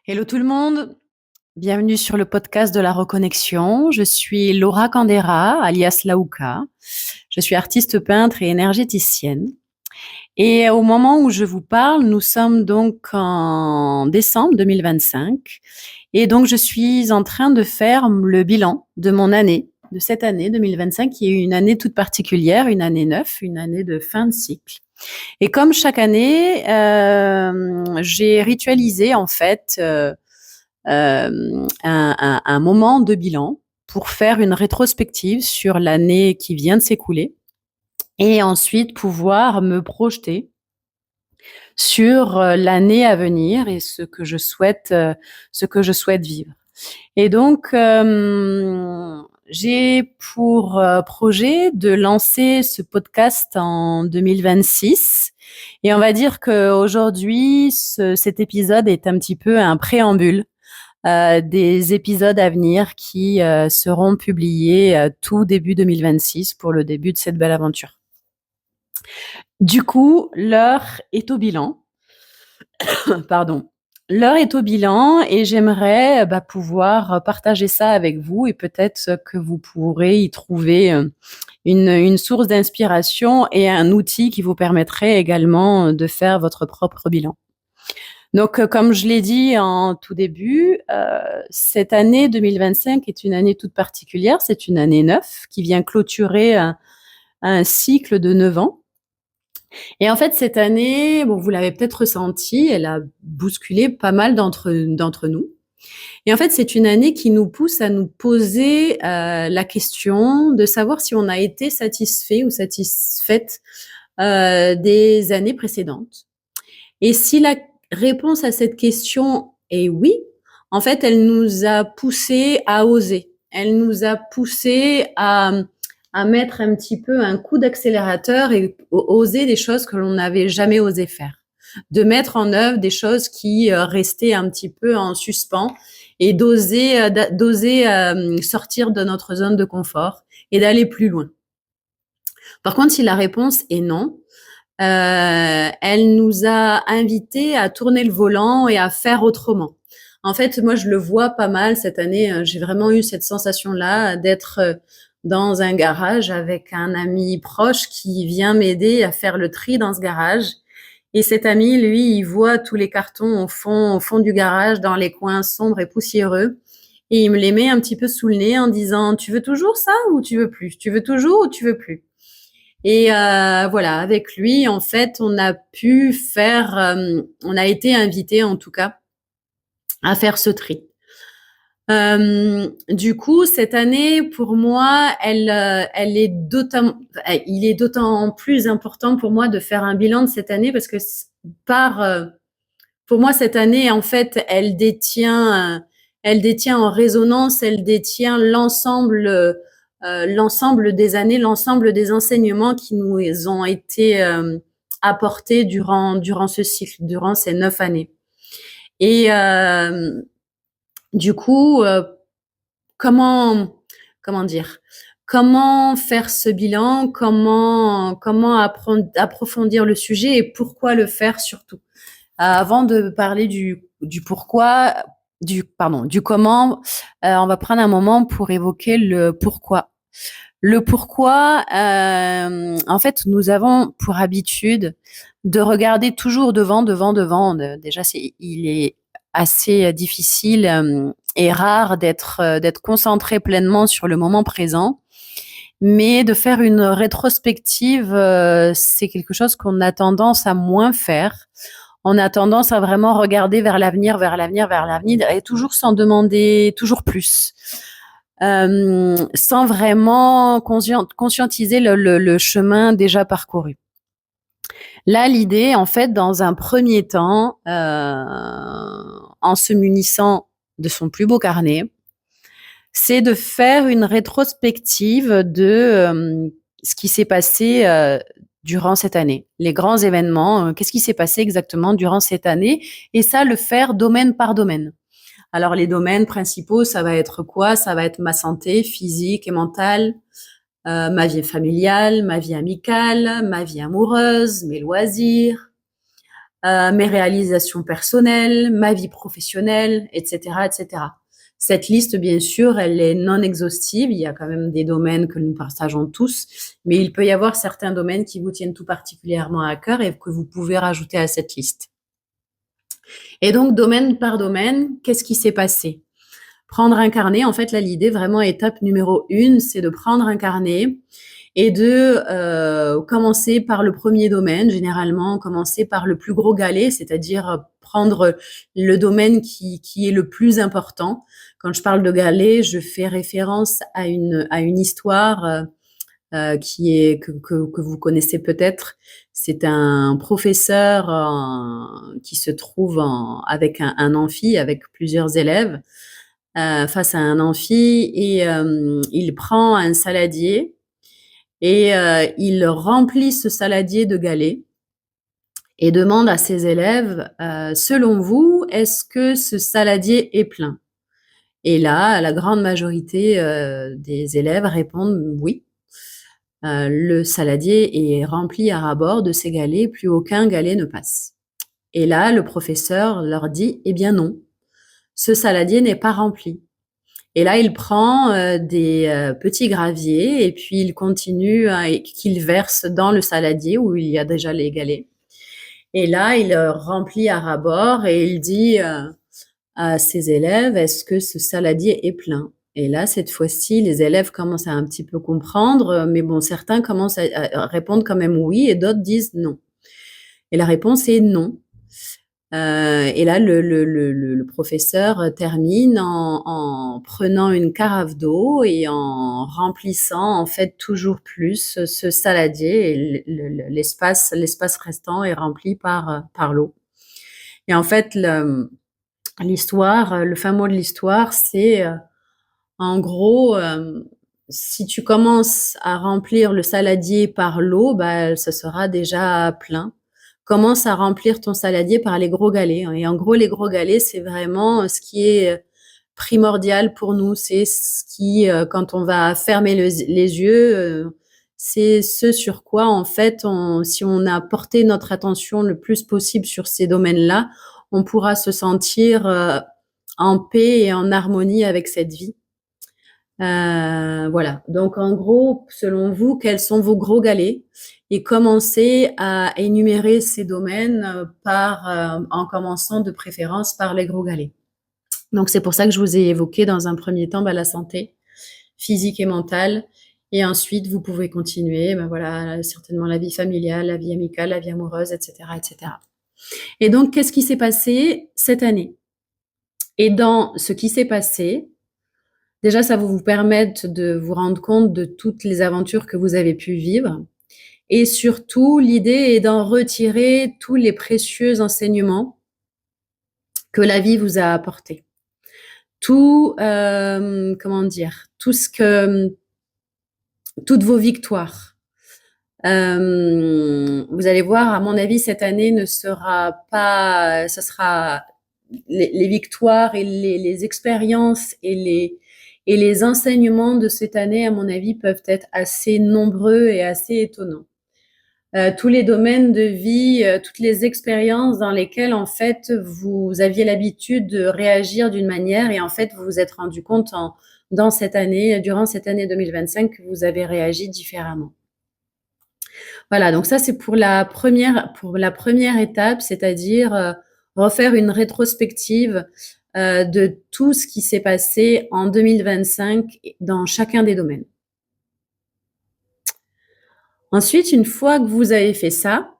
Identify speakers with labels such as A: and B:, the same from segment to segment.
A: Hello tout le monde, bienvenue sur le podcast de la reconnexion. Je suis Laura Candera, alias Laouka. Je suis artiste peintre et énergéticienne. Et au moment où je vous parle, nous sommes donc en décembre 2025. Et donc, je suis en train de faire le bilan de mon année, de cette année 2025, qui est une année toute particulière, une année neuve, une année de fin de cycle. Et comme chaque année, j'ai ritualisé en fait un moment de bilan pour faire une rétrospective sur l'année qui vient de s'écouler et ensuite pouvoir me projeter sur l'année à venir et ce que je souhaite vivre. Et donc, j'ai pour projet de lancer ce podcast en 2026. Et on va dire qu'aujourd'hui, cet épisode est un petit peu un préambule des épisodes à venir qui seront publiés tout début 2026 pour le début de cette belle aventure. Du coup, l'heure est au bilan. Pardon. L'heure est au bilan et j'aimerais pouvoir partager ça avec vous et peut-être que vous pourrez y trouver une source d'inspiration et un outil qui vous permettrait également de faire votre propre bilan. Donc, comme je l'ai dit en tout début, cette année 2025 est une année toute particulière. C'est une année neuve qui vient clôturer un cycle de 9 ans. Et en fait, cette année, bon, vous l'avez peut-être ressenti, elle a bousculé pas mal d'entre nous. Et en fait, c'est une année qui nous pousse à nous poser la question de savoir si on a été satisfait ou satisfaite des années précédentes. Et si la réponse à cette question est oui, en fait, elle nous a poussé à oser. Elle nous a poussé à mettre un petit peu un coup d'accélérateur et oser des choses que l'on n'avait jamais osé faire. De mettre en œuvre des choses qui restaient un petit peu en suspens et d'oser sortir de notre zone de confort et d'aller plus loin. Par contre, si la réponse est non, elle nous a invités à tourner le volant et à faire autrement. En fait, moi, je le vois pas mal cette année. J'ai vraiment eu cette sensation-là d'être dans un garage avec un ami proche qui vient m'aider à faire le tri dans ce garage. Et cet ami, lui, il voit tous les cartons au fond du garage, dans les coins sombres et poussiéreux. Et il me les met un petit peu sous le nez en disant, tu veux toujours ça ou tu veux plus? Tu veux toujours ou tu veux plus? Et voilà, avec lui, en fait, on a pu faire, on a été invité en tout cas à faire ce tri. Du coup, cette année, pour moi, elle est il est d'autant plus important pour moi de faire un bilan de cette année parce que pour moi, cette année, en fait, elle détient en résonance, elle détient l'ensemble des années, l'ensemble des enseignements qui nous ont été apportés durant ce cycle, durant ces 9 années. Et du coup, comment dire, comment faire ce bilan, comment approfondir le sujet et pourquoi le faire surtout. Avant de parler du pourquoi, du comment, on va prendre un moment pour évoquer le pourquoi. Le pourquoi, en fait, nous avons pour habitude de regarder toujours devant. Déjà, il est assez difficile et rare d'être concentré pleinement sur le moment présent. Mais de faire une rétrospective, c'est quelque chose qu'on a tendance à moins faire. On a tendance à vraiment regarder vers l'avenir et toujours s'en demander toujours plus. Sans vraiment conscientiser le chemin déjà parcouru. Là, l'idée, en fait, dans un premier temps, en se munissant de son plus beau carnet, c'est de faire une rétrospective de ce qui s'est passé durant cette année, les grands événements, qu'est-ce qui s'est passé exactement durant cette année, et ça, le faire domaine par domaine. Alors, les domaines principaux, ça va être quoi? Ça va être ma santé physique et mentale, ma vie familiale, ma vie amicale, ma vie amoureuse, mes loisirs, mes réalisations personnelles, ma vie professionnelle, etc., etc. Cette liste, bien sûr, elle est non exhaustive. Il y a quand même des domaines que nous partageons tous, mais il peut y avoir certains domaines qui vous tiennent tout particulièrement à cœur et que vous pouvez rajouter à cette liste. Et donc, domaine par domaine, qu'est-ce qui s'est passé? Prendre un carnet, en fait, là, l'idée, vraiment, étape numéro 1, c'est de prendre un carnet et de commencer par le premier domaine, généralement commencer par le plus gros galet, c'est-à-dire prendre le domaine qui est le plus important. Quand je parle de galet, je fais référence à une histoire qui est que vous connaissez peut-être. C'est un professeur qui se trouve avec un amphi, avec plusieurs élèves, face à un amphi, et il prend un saladier et il remplit ce saladier de galets et demande à ses élèves, selon vous, est-ce que ce saladier est plein? Et là, la grande majorité des élèves répondent oui. Le saladier est rempli à ras-bord de ces galets, plus aucun galet ne passe. Et là, le professeur leur dit, eh bien non, ce saladier n'est pas rempli. Et là, il prend des petits graviers et puis il continue qu'il verse dans le saladier où il y a déjà les galets. Et là, il remplit à ras-bord et il dit à ses élèves, est-ce que ce saladier est plein? Et là, cette fois-ci, les élèves commencent à un petit peu comprendre, mais bon, certains commencent à répondre quand même oui et d'autres disent non. Et la réponse est non. Et là, le professeur termine en prenant une carafe d'eau et en remplissant en fait toujours plus ce saladier, et l'espace restant est rempli par l'eau. Et en fait, l'histoire, le fin mot de l'histoire, c'est en gros, si tu commences à remplir le saladier par l'eau, bah, ça sera déjà plein. Commence à remplir ton saladier par les gros galets. Et en gros, les gros galets, c'est vraiment ce qui est primordial pour nous. C'est ce qui, quand on va fermer les yeux, c'est ce sur quoi, en fait, si on a porté notre attention le plus possible sur ces domaines-là, on pourra se sentir en paix et en harmonie avec cette vie. Voilà. Donc, en gros, selon vous, quels sont vos gros galets? Et commencez à énumérer ces domaines en commençant de préférence par les gros galets. Donc, c'est pour ça que je vous ai évoqué dans un premier temps la santé physique et mentale. Et ensuite, vous pouvez continuer, voilà, certainement la vie familiale, la vie amicale, la vie amoureuse, etc., etc. Et donc, qu'est-ce qui s'est passé cette année? Et dans ce qui s'est passé, déjà, ça va vous permettre de vous rendre compte de toutes les aventures que vous avez pu vivre. Et surtout, l'idée est d'en retirer tous les précieux enseignements que la vie vous a apportés. Tout, comment dire, toutes vos victoires. Vous allez voir, à mon avis, cette année ne sera pas, ça sera les victoires et les expériences et les enseignements de cette année, à mon avis, peuvent être assez nombreux et assez étonnants. Tous les domaines de vie, toutes les expériences dans lesquelles, en fait, vous aviez l'habitude de réagir d'une manière et, en fait, vous vous êtes rendu compte durant cette année 2025 que vous avez réagi différemment. Voilà, donc ça, c'est pour la première étape, c'est-à-dire refaire une rétrospective de tout ce qui s'est passé en 2025 dans chacun des domaines. Ensuite, une fois que vous avez fait ça,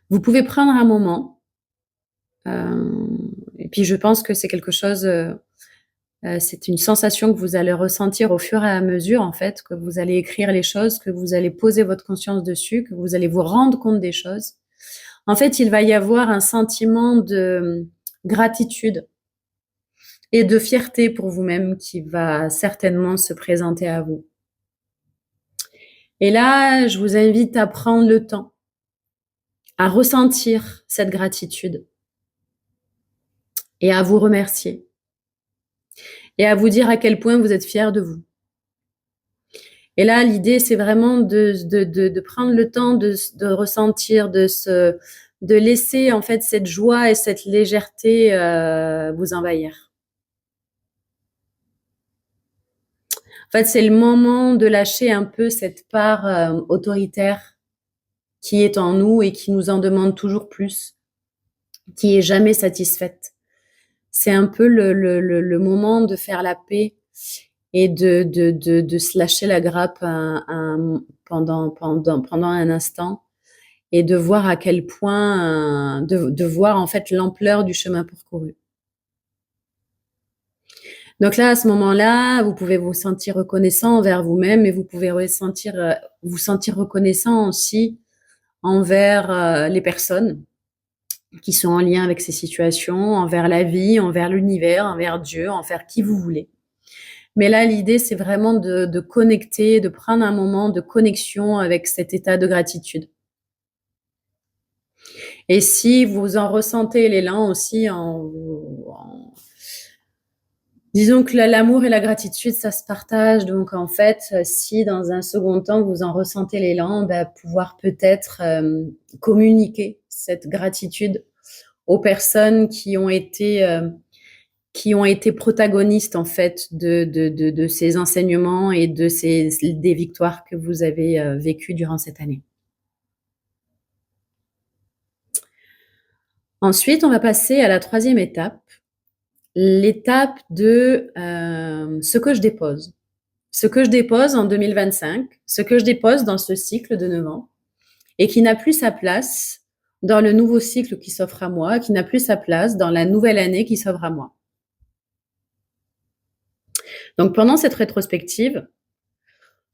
A: vous pouvez prendre un moment, et puis je pense que c'est quelque chose, c'est une sensation que vous allez ressentir au fur et à mesure, en fait, que vous allez écrire les choses, que vous allez poser votre conscience dessus, que vous allez vous rendre compte des choses. En fait, il va y avoir un sentiment de gratitude et de fierté pour vous-même qui va certainement se présenter à vous. Et là, je vous invite à prendre le temps, à ressentir cette gratitude et à vous remercier et à vous dire à quel point vous êtes fiers de vous. Et là, l'idée, c'est vraiment de prendre le temps de ressentir, de laisser en fait cette joie et cette légèreté vous envahir. En fait, c'est le moment de lâcher un peu cette part autoritaire qui est en nous et qui nous en demande toujours plus, qui est jamais satisfaite. C'est un peu le moment de faire la paix et de se lâcher la grappe pendant un instant et de voir à quel point, de voir en fait l'ampleur du chemin parcouru. Donc là, à ce moment-là, vous pouvez vous sentir reconnaissant envers vous-même, mais vous pouvez vous sentir reconnaissant aussi envers les personnes qui sont en lien avec ces situations, envers la vie, envers l'univers, envers Dieu, envers qui vous voulez. Mais là, l'idée, c'est vraiment de connecter, de prendre un moment de connexion avec cet état de gratitude. Et si vous en ressentez l'élan aussi, disons que l'amour et la gratitude, ça se partage. Donc, en fait, si dans un second temps, vous en ressentez l'élan, pouvoir peut-être communiquer cette gratitude aux personnes qui ont été protagonistes en fait de ces enseignements et des victoires que vous avez vécues durant cette année. Ensuite, on va passer à la troisième étape, l'étape de ce que je dépose. Ce que je dépose en 2025, ce que je dépose dans ce cycle de 9 ans et qui n'a plus sa place dans le nouveau cycle qui s'offre à moi, qui n'a plus sa place dans la nouvelle année qui s'offre à moi. Donc, pendant cette rétrospective,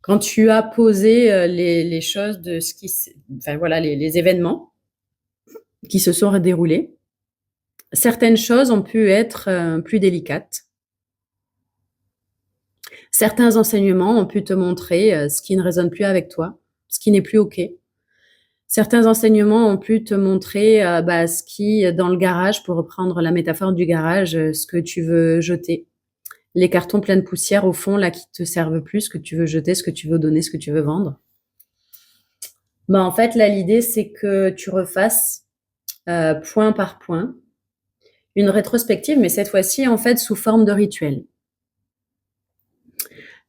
A: quand tu as posé les choses de ce qui, enfin voilà, les événements qui se sont déroulés, certaines choses ont pu être plus délicates. Certains enseignements ont pu te montrer ce qui ne résonne plus avec toi, ce qui n'est plus OK. Certains enseignements ont pu te montrer ce qui, dans le garage, pour reprendre la métaphore du garage, ce que tu veux jeter. Les cartons pleins de poussière au fond, là, qui te servent plus, ce que tu veux jeter, ce que tu veux donner, ce que tu veux vendre. En fait, là, l'idée, c'est que tu refasses point par point une rétrospective, mais cette fois-ci, en fait, sous forme de rituel.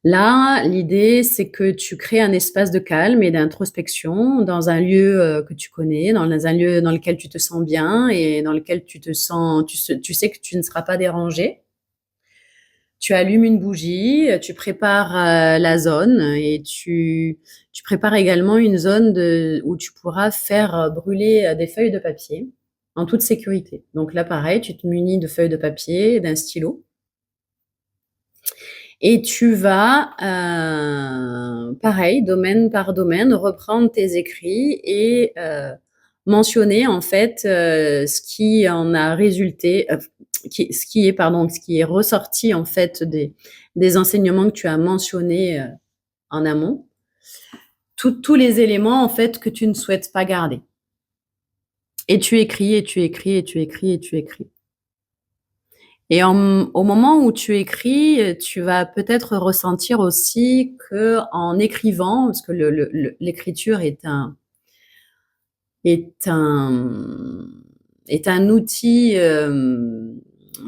A: Là, l'idée, c'est que tu crées un espace de calme et d'introspection dans un lieu que tu connais, dans un lieu dans lequel tu te sens bien et dans lequel tu sais que tu ne seras pas dérangé. Tu allumes une bougie, tu prépares la zone et tu prépares également une zone où tu pourras faire brûler des feuilles de papier en toute sécurité. Donc là, pareil, tu te munis de feuilles de papier, d'un stylo. Et tu vas, pareil, domaine par domaine, reprendre tes écrits et mentionner en fait ce qui en a résulté, ce qui est ressorti en fait des enseignements que tu as mentionnés en amont. Tous les éléments en fait que tu ne souhaites pas garder. Et tu écris, et tu écris, et tu écris, et tu écris. Et au moment où tu écris, tu vas peut-être ressentir aussi que en écrivant, parce que l'écriture est un outil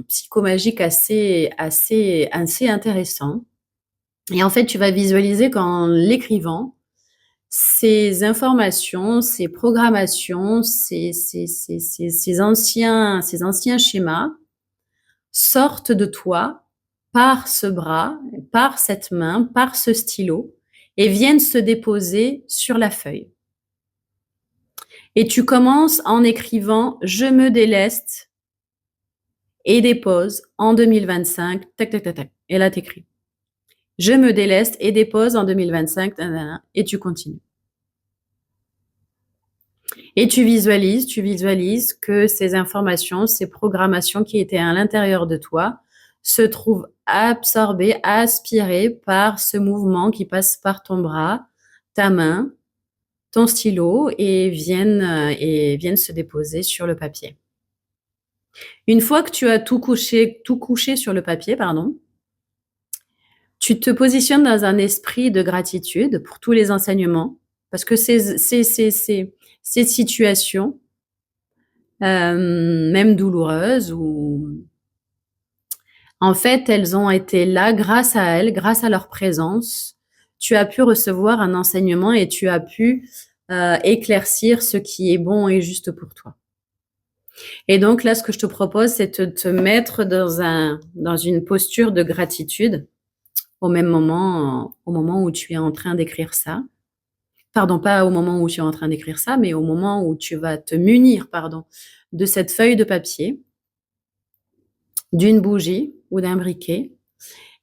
A: psychomagique assez intéressant. Et en fait, tu vas visualiser qu'en l'écrivant, ces informations, ces programmations, ces anciens schémas sortent de toi par ce bras, par cette main, par ce stylo et viennent se déposer sur la feuille. Et tu commences en écrivant « Je me déleste » et dépose en 2025, tac, tac, tac, tac. Et là, t'écris. Je me déleste et dépose en 2025, et tu continues. Et tu visualises que ces informations, ces programmations qui étaient à l'intérieur de toi se trouvent absorbées, aspirées par ce mouvement qui passe par ton bras, ta main, ton stylo et viennent se déposer sur le papier. Une fois que tu as tout couché sur le papier, Tu te positionnes dans un esprit de gratitude pour tous les enseignements, parce que ces situations, même douloureuses, ou en fait, elles ont été là grâce à elles, grâce à leur présence. Tu as pu recevoir un enseignement et tu as pu éclaircir ce qui est bon et juste pour toi. Et donc là, ce que je te propose, c'est de te mettre dans une posture de gratitude au moment où tu es en train d'écrire ça. Pardon, pas au moment où tu es en train d'écrire ça, mais au moment où tu vas te munir, de cette feuille de papier, d'une bougie ou d'un briquet,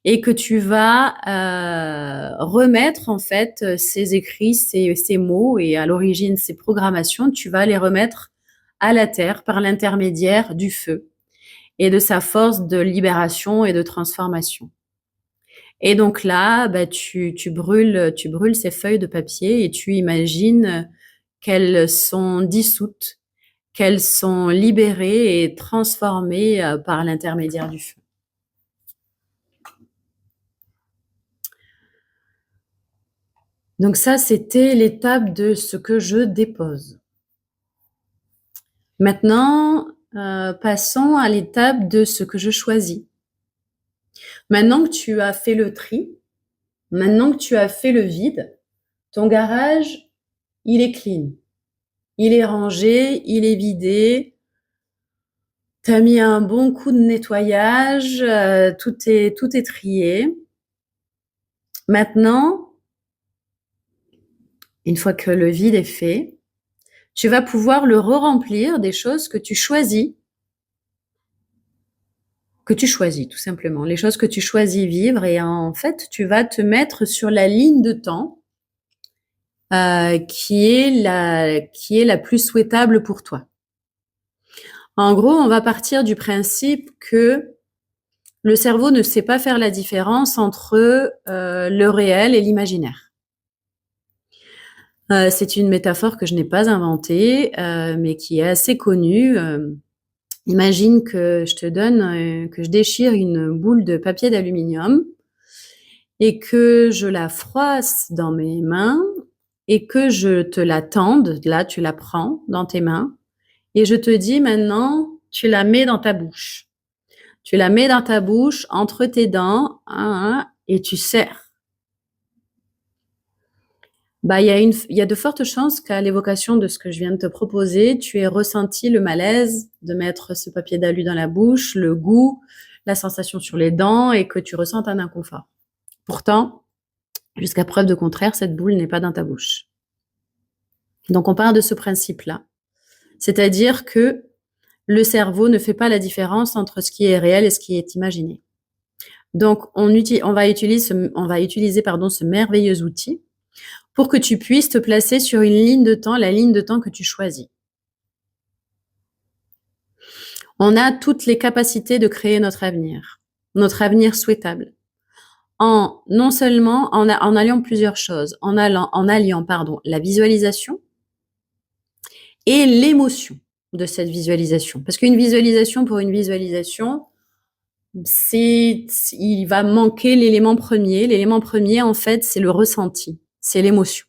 A: et que tu vas remettre en fait ces écrits, ces mots, et à l'origine ces programmations, tu vas les remettre à la terre par l'intermédiaire du feu et de sa force de libération et de transformation. Et donc là, tu brûles ces feuilles de papier et tu imagines qu'elles sont dissoutes, qu'elles sont libérées et transformées par l'intermédiaire du feu. Donc ça, c'était l'étape de ce que je dépose. Maintenant, passons à l'étape de ce que je choisis. Maintenant que tu as fait le tri, maintenant que tu as fait le vide, ton garage, il est clean. Il est rangé, il est vidé. Tu as mis un bon coup de nettoyage, tout est trié. Maintenant, une fois que le vide est fait, tu vas pouvoir le re-remplir des choses que tu choisis tout simplement, les choses que tu choisis vivre, et en fait, tu vas te mettre sur la ligne de temps qui est la plus souhaitable pour toi. En gros, on va partir du principe que le cerveau ne sait pas faire la différence entre le réel et l'imaginaire. C'est une métaphore que je n'ai pas inventée, mais qui est assez connue. Imagine que que je déchire une boule de papier d'aluminium et que je la froisse dans mes mains et que je te la tende. Là, tu la prends dans tes mains et je te dis maintenant, tu la mets dans ta bouche. Tu la mets dans ta bouche, entre tes dents, et tu serres. Il y a de fortes chances qu'à l'évocation de ce que je viens de te proposer, tu aies ressenti le malaise de mettre ce papier d'alu dans la bouche, le goût, la sensation sur les dents, et que tu ressentes un inconfort. Pourtant, jusqu'à preuve de contraire, cette boule n'est pas dans ta bouche. Donc on part de ce principe-là. C'est-à-dire que le cerveau ne fait pas la différence entre ce qui est réel et ce qui est imaginé. Donc on va utiliser ce merveilleux outil pour que tu puisses te placer sur une ligne de temps, la ligne de temps que tu choisis. On a toutes les capacités de créer notre avenir souhaitable, non seulement en alliant plusieurs choses, en alliant la visualisation et l'émotion de cette visualisation. Parce qu'une visualisation pour une visualisation, il va manquer l'élément premier. L'élément premier, en fait, c'est le ressenti, c'est l'émotion.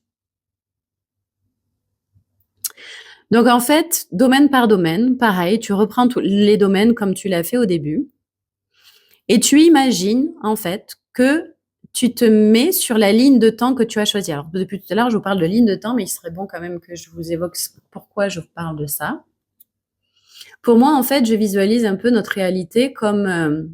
A: Donc, en fait, domaine par domaine, pareil, tu reprends tous les domaines comme tu l'as fait au début et tu imagines, en fait, que tu te mets sur la ligne de temps que tu as choisie. Alors, depuis tout à l'heure, je vous parle de ligne de temps, mais il serait bon quand même que je vous évoque pourquoi je vous parle de ça. Pour moi, en fait, je visualise un peu notre réalité comme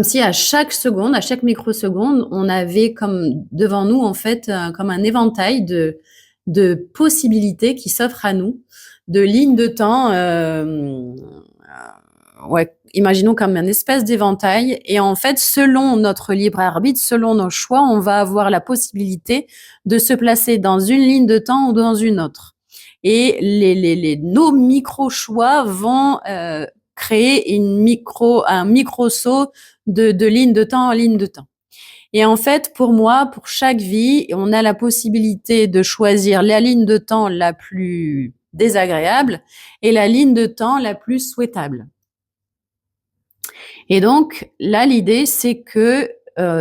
A: si à chaque seconde, à chaque microseconde, on avait comme devant nous, en fait, comme un éventail de possibilités qui s'offrent à nous, de lignes de temps, imaginons comme un espèce d'éventail. Et en fait, selon notre libre arbitre, selon nos choix, on va avoir la possibilité de se placer dans une ligne de temps ou dans une autre. Et nos micro-choix vont créer un micro-saut de ligne de temps en ligne de temps. Et en fait, pour moi, pour chaque vie, on a la possibilité de choisir la ligne de temps la plus désagréable et la ligne de temps la plus souhaitable. Et donc, là, l'idée, c'est que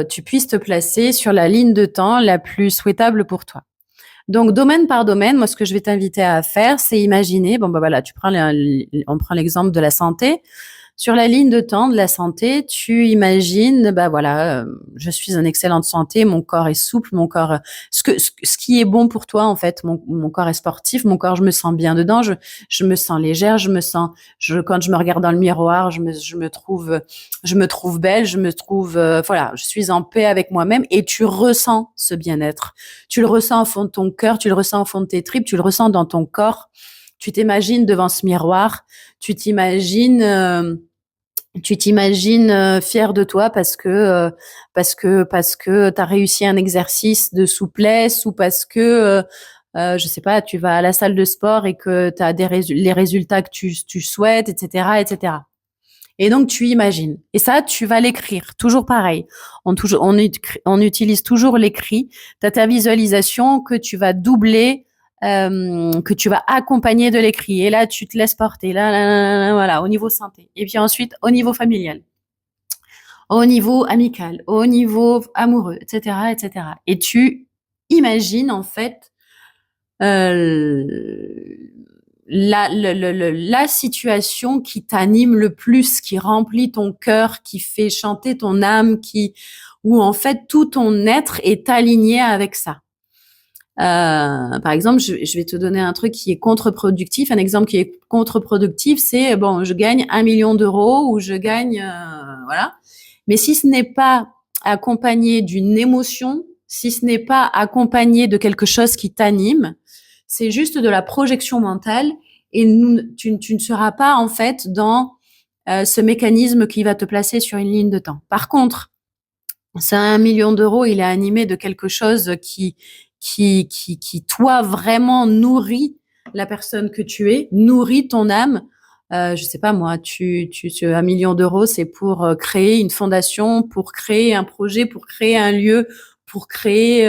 A: tu puisses te placer sur la ligne de temps la plus souhaitable pour toi. Donc, domaine par domaine, moi, ce que je vais t'inviter à faire, c'est imaginer, bon, bah voilà, on prend l'exemple de la santé. Sur la ligne de temps de la santé, tu imagines, bah voilà, je suis en excellente santé, mon corps est souple, mon corps, ce qui est bon pour toi en fait, mon corps est sportif, mon corps, je me sens bien dedans, je me sens légère, quand je me regarde dans le miroir, je me trouve belle, je me trouve, voilà, je suis en paix avec moi-même et tu ressens ce bien-être, tu le ressens au fond de ton cœur, tu le ressens au fond de tes tripes, tu le ressens dans ton corps, tu t'imagines devant ce miroir, tu t'imagines fier de toi parce que tu as réussi un exercice de souplesse ou parce que je sais pas, tu vas à la salle de sport et que tu as les résultats que tu souhaites, etc., etc. Et donc tu imagines. Et ça, tu vas l'écrire. Toujours pareil. On utilise toujours l'écrit. Tu as ta visualisation que tu vas doubler, que tu vas accompagner de l'écrit. Et là, tu te laisses porter. Là, voilà, au niveau santé. Et puis ensuite, au niveau familial, au niveau amical, au niveau amoureux, etc., etc. Et tu imagines en fait euh, la situation qui t'anime le plus, qui remplit ton cœur, qui fait chanter ton âme, où en fait tout ton être est aligné avec ça. Par exemple, je vais te donner un truc qui est contre-productif. Un exemple qui est contre-productif, c'est bon, je gagne 1 million d'euros ou je gagne, voilà. Mais si ce n'est pas accompagné d'une émotion, si ce n'est pas accompagné de quelque chose qui t'anime, c'est juste de la projection mentale et tu ne seras pas en fait dans ce mécanisme qui va te placer sur une ligne de temps. Par contre, c'est 1 million d'euros, il est animé de quelque chose qui toi vraiment nourrit la personne que tu es, nourrit ton âme. Je sais pas moi, 1 million d'euros, c'est pour créer une fondation, pour créer un projet, pour créer un lieu, pour créer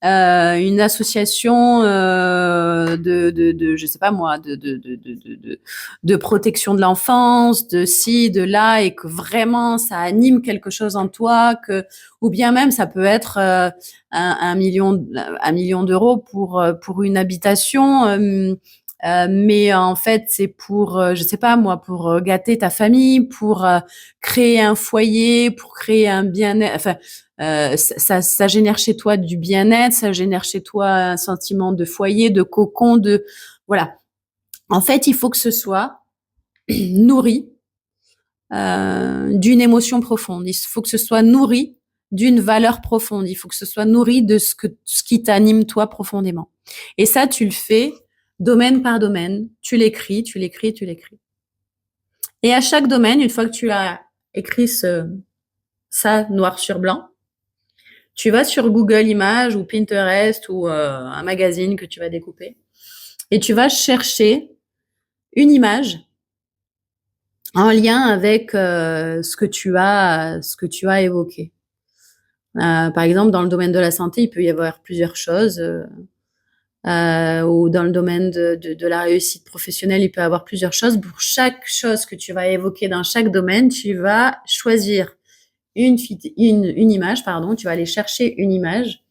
A: une association je sais pas moi, de protection de l'enfance, de ci, de là, et que vraiment ça anime quelque chose en toi, ou bien même ça peut être un million d'euros pour une habitation. Mais en fait, c'est pour, je sais pas moi, pour gâter ta famille, pour créer un foyer, pour créer un bien-être. Enfin, ça génère chez toi du bien-être, ça génère chez toi un sentiment de foyer, de cocon, voilà. En fait, il faut que ce soit nourri d'une émotion profonde. Il faut que ce soit nourri d'une valeur profonde. Il faut que ce soit nourri de ce qui t'anime toi profondément. Et ça, tu le fais domaine par domaine. Tu l'écris. Et à chaque domaine, une fois que tu as écrit ça noir sur blanc, tu vas sur Google Images ou Pinterest ou un magazine que tu vas découper et tu vas chercher une image en lien avec ce que tu as évoqué. Par exemple, dans le domaine de la santé, il peut y avoir plusieurs choses. Ou dans le domaine de la réussite professionnelle, il peut y avoir plusieurs choses. Pour chaque chose que tu vas évoquer dans chaque domaine, tu vas choisir une image, tu vas aller chercher une image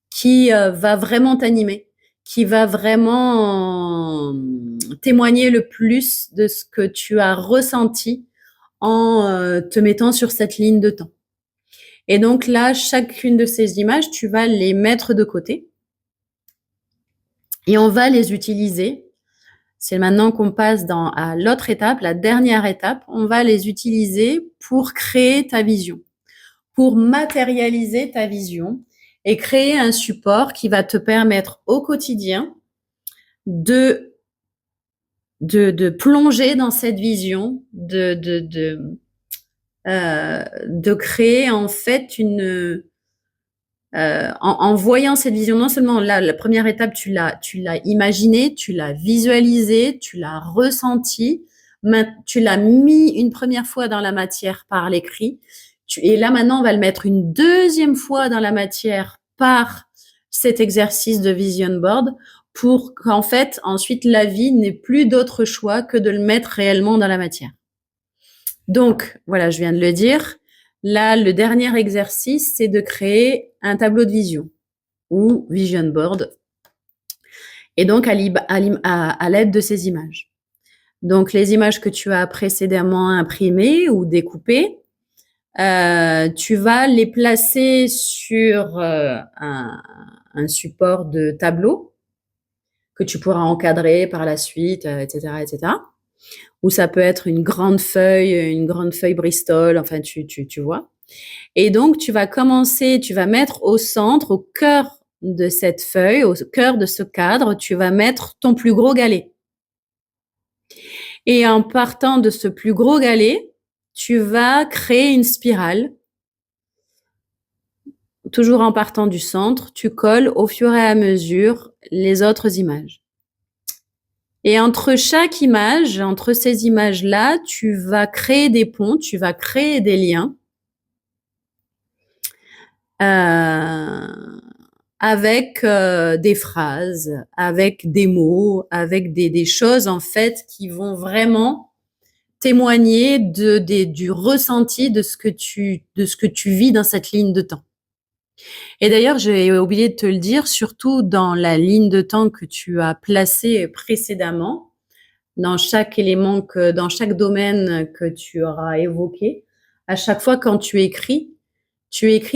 A: qui va vraiment t'animer, qui va vraiment témoigner le plus de ce que tu as ressenti en te mettant sur cette ligne de temps. Et donc là, chacune de ces images, tu vas les mettre de côté et on va les utiliser. C'est maintenant qu'on passe à l'autre étape, la dernière étape. On va les utiliser pour créer ta vision, pour matérialiser ta vision et créer un support qui va te permettre au quotidien de plonger dans cette vision, de créer en fait en voyant cette vision. Non seulement là, la première étape, tu l'as imaginée, tu l'as visualisée, tu l'as ressentie, tu l'as mis une première fois dans la matière par l'écrit. Et là, maintenant, on va le mettre une deuxième fois dans la matière par cet exercice de vision board pour qu'en fait, ensuite, la vie n'ait plus d'autre choix que de le mettre réellement dans la matière. Donc, voilà, je viens de le dire. Là, le dernier exercice, c'est de créer un tableau de vision ou vision board. Et donc, à l'aide de ces images. Donc, les images que tu as précédemment imprimées ou découpées, tu vas les placer sur un support de tableau que tu pourras encadrer par la suite, etc., etc. Ou ça peut être une grande feuille Bristol, enfin, tu vois. Et donc, tu vas mettre au centre, au cœur de cette feuille, au cœur de ce cadre, tu vas mettre ton plus gros galet. Et en partant de ce plus gros galet, tu vas créer une spirale. Toujours en partant du centre, tu colles au fur et à mesure les autres images. Et entre chaque image, entre ces images-là, tu vas créer des ponts, tu vas créer des liens avec des phrases, avec des mots, avec des choses en fait qui vont vraiment témoigner du ressenti de ce que tu vis dans cette ligne de temps. Et d'ailleurs, j'ai oublié de te le dire, surtout dans la ligne de temps que tu as placée précédemment, dans chaque dans chaque domaine que tu auras évoqué, à chaque fois quand tu écris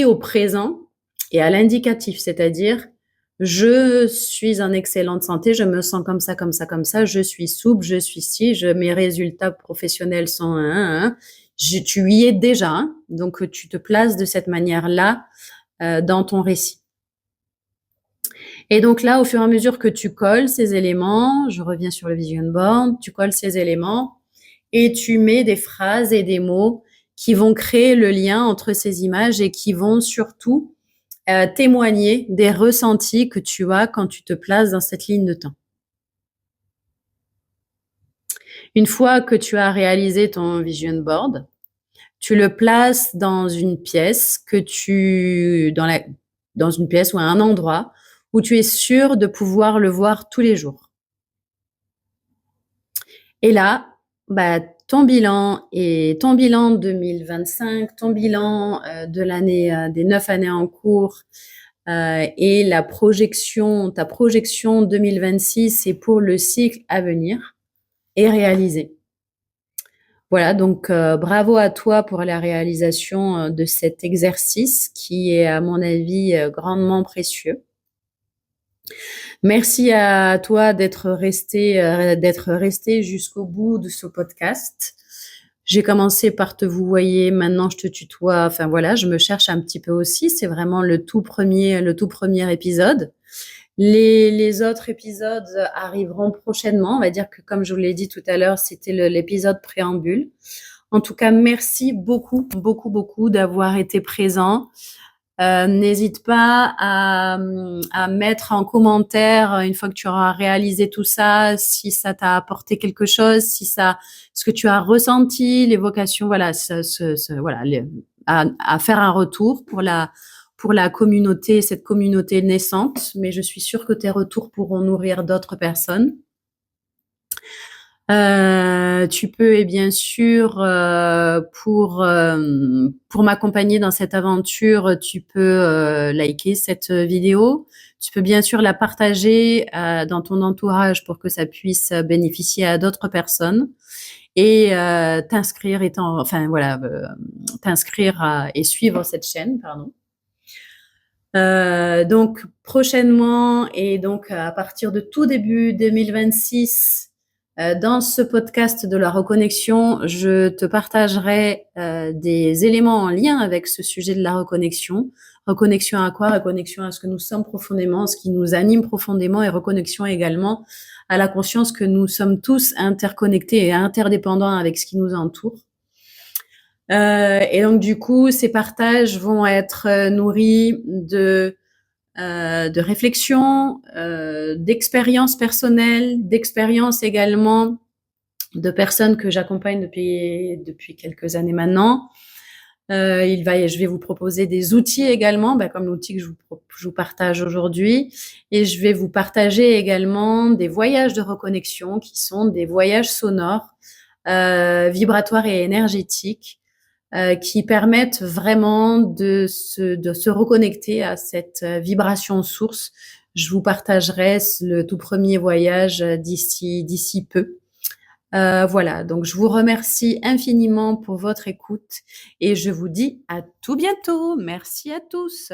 A: au présent et à l'indicatif, c'est-à-dire je suis en excellente santé, je me sens comme ça, comme ça, comme ça, je suis souple, je suis mes résultats professionnels sont tu y es déjà, hein, donc tu te places de cette manière-là dans ton récit. Et donc là, au fur et à mesure que tu colles ces éléments, je reviens sur le vision board, tu colles ces éléments et tu mets des phrases et des mots qui vont créer le lien entre ces images et qui vont surtout témoigner des ressentis que tu as quand tu te places dans cette ligne de temps. Une fois que tu as réalisé ton vision board, tu le places dans une pièce dans une pièce ou à un endroit où tu es sûr de pouvoir le voir tous les jours. Et là, ton bilan 2025, ton bilan de l'année des 9 années en cours et ta projection 2026 et pour le cycle à venir est réalisée. Voilà, donc bravo à toi pour la réalisation de cet exercice qui est, à mon avis, grandement précieux. Merci à toi d'être resté jusqu'au bout de ce podcast. J'ai commencé par te vouvoyer, maintenant je te tutoie. Enfin voilà, je me cherche un petit peu aussi. C'est vraiment le tout premier épisode. Les autres épisodes arriveront prochainement. On va dire que, comme je vous l'ai dit tout à l'heure, c'était l'épisode préambule. En tout cas, merci beaucoup, beaucoup, beaucoup d'avoir été présent. N'hésite pas à mettre en commentaire une fois que tu auras réalisé tout ça, si ça t'a apporté quelque chose, ce que tu as ressenti, l'évocation, voilà, voilà, à faire un retour pour la communauté, cette communauté naissante. Mais je suis sûre que tes retours pourront nourrir d'autres personnes. Tu peux, et bien sûr, pour m'accompagner dans cette aventure, tu peux liker cette vidéo. Tu peux bien sûr la partager dans ton entourage pour que ça puisse bénéficier à d'autres personnes et t'inscrire et suivre cette chaîne, pardon. Donc prochainement et donc à partir de tout début 2026, dans ce podcast de la reconnexion, je te partagerai des éléments en lien avec ce sujet de la reconnexion. Reconnexion à quoi? Reconnexion à ce que nous sommes profondément, ce qui nous anime profondément, et reconnexion également à la conscience que nous sommes tous interconnectés et interdépendants avec ce qui nous entoure. Et donc du coup, ces partages vont être nourris de réflexion, d'expériences personnelles, d'expériences également de personnes que j'accompagne depuis quelques années maintenant. Je vais vous proposer des outils également, comme l'outil que je vous partage aujourd'hui, et je vais vous partager également des voyages de reconnexion qui sont des voyages sonores, vibratoires et énergétiques, qui permettent vraiment de se reconnecter à cette vibration source. Je vous partagerai le tout premier voyage d'ici peu. Voilà, donc je vous remercie infiniment pour votre écoute et je vous dis à tout bientôt. Merci à tous.